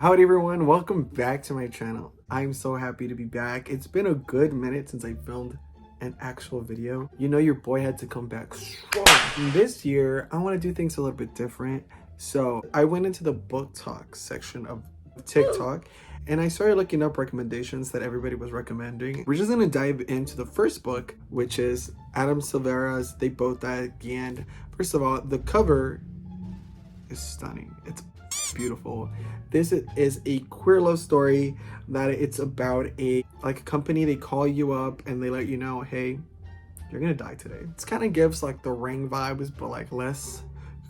Howdy everyone, welcome back to my channel. I'm so happy to be back. It's been a good minute since I filmed an actual video. You know your boy had to come back strong. This year, I want to do things a little bit different. So I went into the Booktok section of TikTok and I started looking up recommendations that everybody was recommending. We're just gonna dive into the first book, which is Adam Silvera's They Both Die at the End. First of all, the cover is stunning. It's beautiful. This is a queer love story that it's about a company. They call you up and they let you know, hey, you're gonna die today. It kind of gives like the Ring vibes, but like less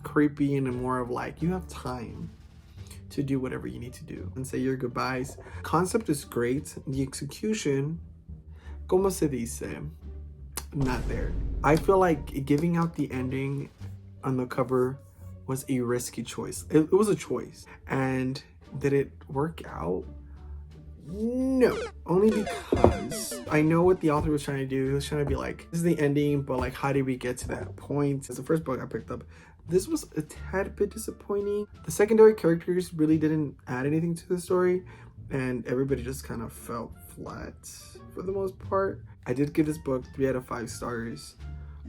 creepy and more of like you have time to do whatever you need to do and say your goodbyes. Concept is great. The execution, como se dice, not there. I feel like giving out the ending on the cover was a risky choice. It was a choice. And did it work out? No. Only because I know what the author was trying to do. He was trying to be like, this is the ending, but like, how did we get to that point? It's the first book I picked up. This was a tad bit disappointing. The secondary characters really didn't add anything to the story, and everybody just kind of felt flat for the most part. I did give this book 3 out of 5 stars.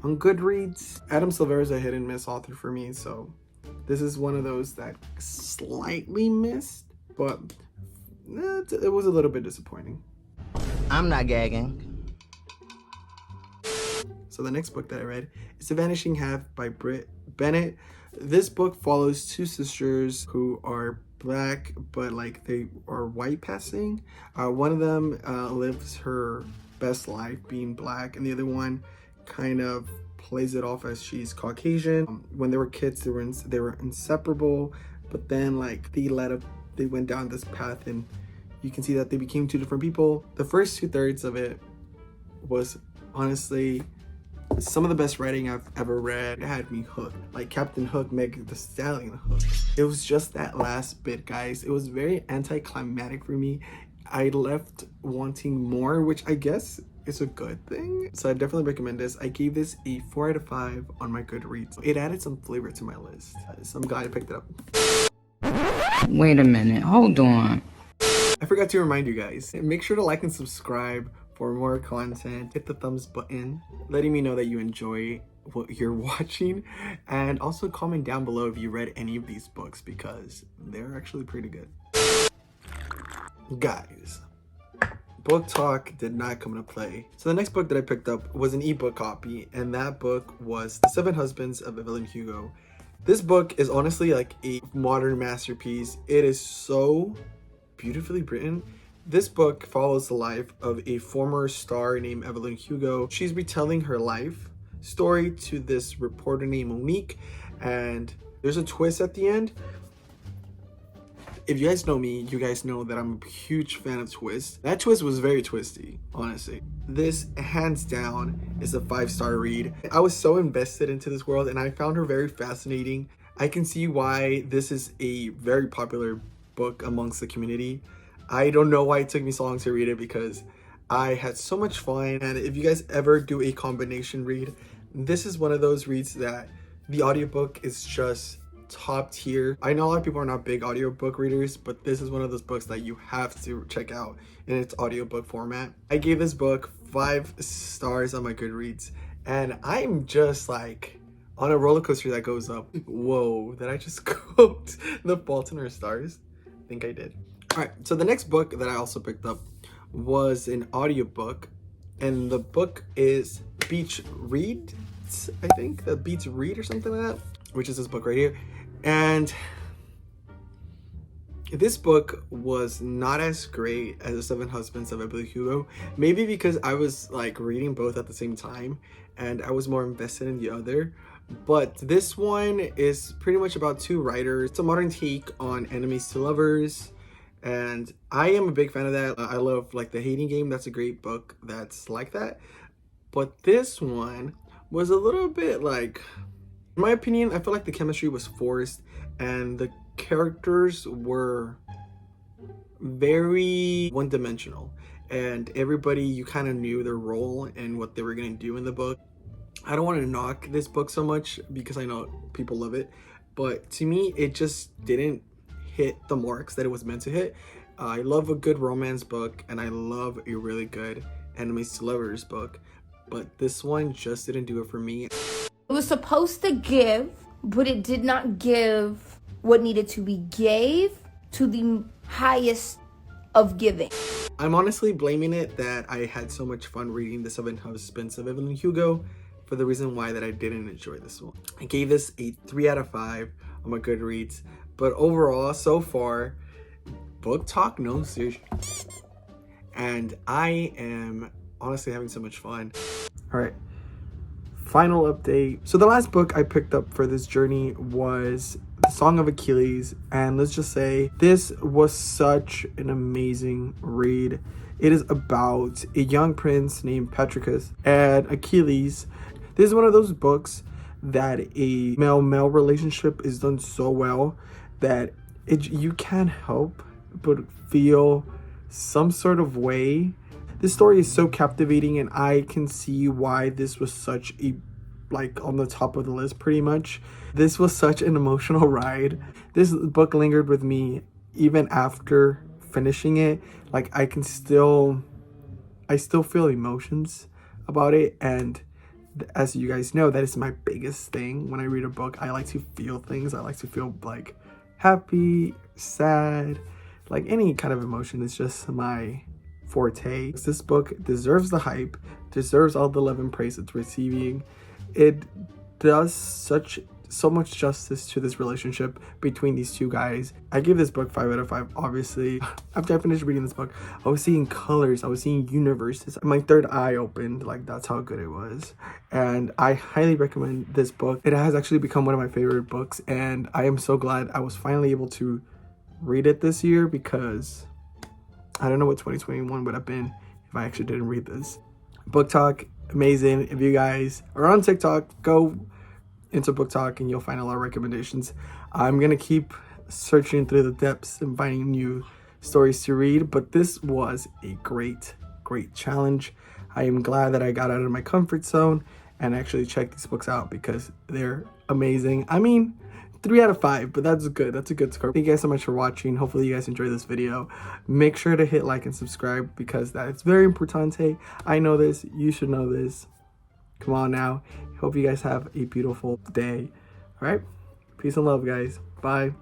On Goodreads, Adam Silvera is a hit and miss author for me, so this is one of those that slightly missed, but it was a little bit disappointing. I'm not gagging. So the next book that I read is The Vanishing Half by Britt Bennett. This book follows 2 sisters who are black, but like they are white passing. One of them lives her best life being black, and the other one kind of plays it off as she's Caucasian. When they were kids, they were inseparable, but then like they went down this path, and you can see that they became 2 different people. The first 2/3 of it was honestly some of the best writing I've ever read. It had me hooked, like Captain Hook, Meg the Stallion hook. It was just that last bit, guys. It was very anticlimactic for me. I left wanting more, which I guess is a good thing. So I definitely recommend this. I gave this a 4 out of 5 on my Goodreads. It added some flavor to my list. So I'm glad I picked it up. Wait a minute, hold on. I forgot to remind you guys, make sure to like and subscribe for more content. Hit the thumbs button, letting me know that you enjoy what you're watching, and also comment down below if you read any of these books because they're actually pretty good. Guys, Booktok did not come into play. So the next book that I picked up was an ebook copy, and that book was The 7 Husbands of Evelyn Hugo. This book is honestly like a modern masterpiece. It is so beautifully written. This book follows the life of a former star named Evelyn Hugo. She's retelling her life story to this reporter named Monique, and there's a twist at the end. If you guys know me, you guys know that I'm a huge fan of twists. That twist was very twisty, honestly. This, hands down, is a 5-star read. I was so invested into this world, and I found her very fascinating. I can see why this is a very popular book amongst the community. I don't know why it took me so long to read it because I had so much fun. And if you guys ever do a combination read, this is one of those reads that the audiobook is just top tier. I know a lot of people are not big audiobook readers, but this is one of those books that you have to check out in its audiobook format. I gave this book 5 stars on my Goodreads, and I'm just like on a roller coaster that goes up. Whoa, did I just quote The Fault in Our Stars? I think I did. All right, so the next book that I also picked up was an audiobook, and the book is Beach Read, I think, the Beats Read or something like that, which is this book right here. And this book was not as great as The 7 Husbands of Evelyn Hugo, maybe because I was like reading both at the same time and I was more invested in the other. But this one is pretty much about 2 writers. It's a modern take on enemies to lovers, and I am a big fan of that. I love like The Hating Game. That's a great book that's like that. But this one was a little bit like, in my opinion, I feel like the chemistry was forced and the characters were very one-dimensional, and everybody, you kind of knew their role and what they were going to do in the book. I don't want to knock this book so much because I know people love it, but to me it just didn't hit the marks that it was meant to hit. I love a good romance book, and I love a really good enemies to lovers book, but this one just didn't do it for me. It was supposed to give, but it did not give what needed to be gave to the highest of giving. I'm honestly blaming it that I had so much fun reading The Seven Husbands of Evelyn Hugo for the reason why that I didn't enjoy this one. I gave this a 3 out of 5 on my Goodreads, but overall, so far, Booktok knows seriously. And I am honestly having so much fun. All right, final update. So the last book I picked up for this journey was The Song of Achilles, and let's just say this was such an amazing read. It is about a young prince named Patroclus and Achilles. This is one of those books that a male-male relationship is done so well that you can't help but feel some sort of way. This story is so captivating, and I can see why this was such a, like, on the top of the list pretty much. This was such an emotional ride. This book lingered with me even after finishing it. Like, I still feel emotions about it, and as you guys know, that is my biggest thing. When I read a book, I like to feel things. I like to feel like happy, sad, like any kind of emotion. It's just my forte. This book deserves the hype, deserves all the love and praise it's receiving. It does so much justice to this relationship between these two guys. I give this book 5 out of 5. Obviously, after I finished reading this book, I was seeing colors, I was seeing universes. My third eye opened. Like, that's how good it was. And I highly recommend this book. It has actually become one of my favorite books, and I am so glad I was finally able to read it this year, because I don't know what 2021 would have been if I actually didn't read this. Booktok, amazing. If you guys are on TikTok, go into Booktok and you'll find a lot of recommendations. I'm gonna keep searching through the depths and finding new stories to read, but this was a great challenge. I am glad that I got out of my comfort zone and actually checked these books out, because they're amazing. I mean, 3 out of 5, but that's good. That's a good score. Thank you guys so much for watching. Hopefully you guys enjoyed this video. Make sure to hit like and subscribe, because that's very important. I know this, you should know this. Come on now. Hope you guys have a beautiful day. All right, peace and love, guys. Bye.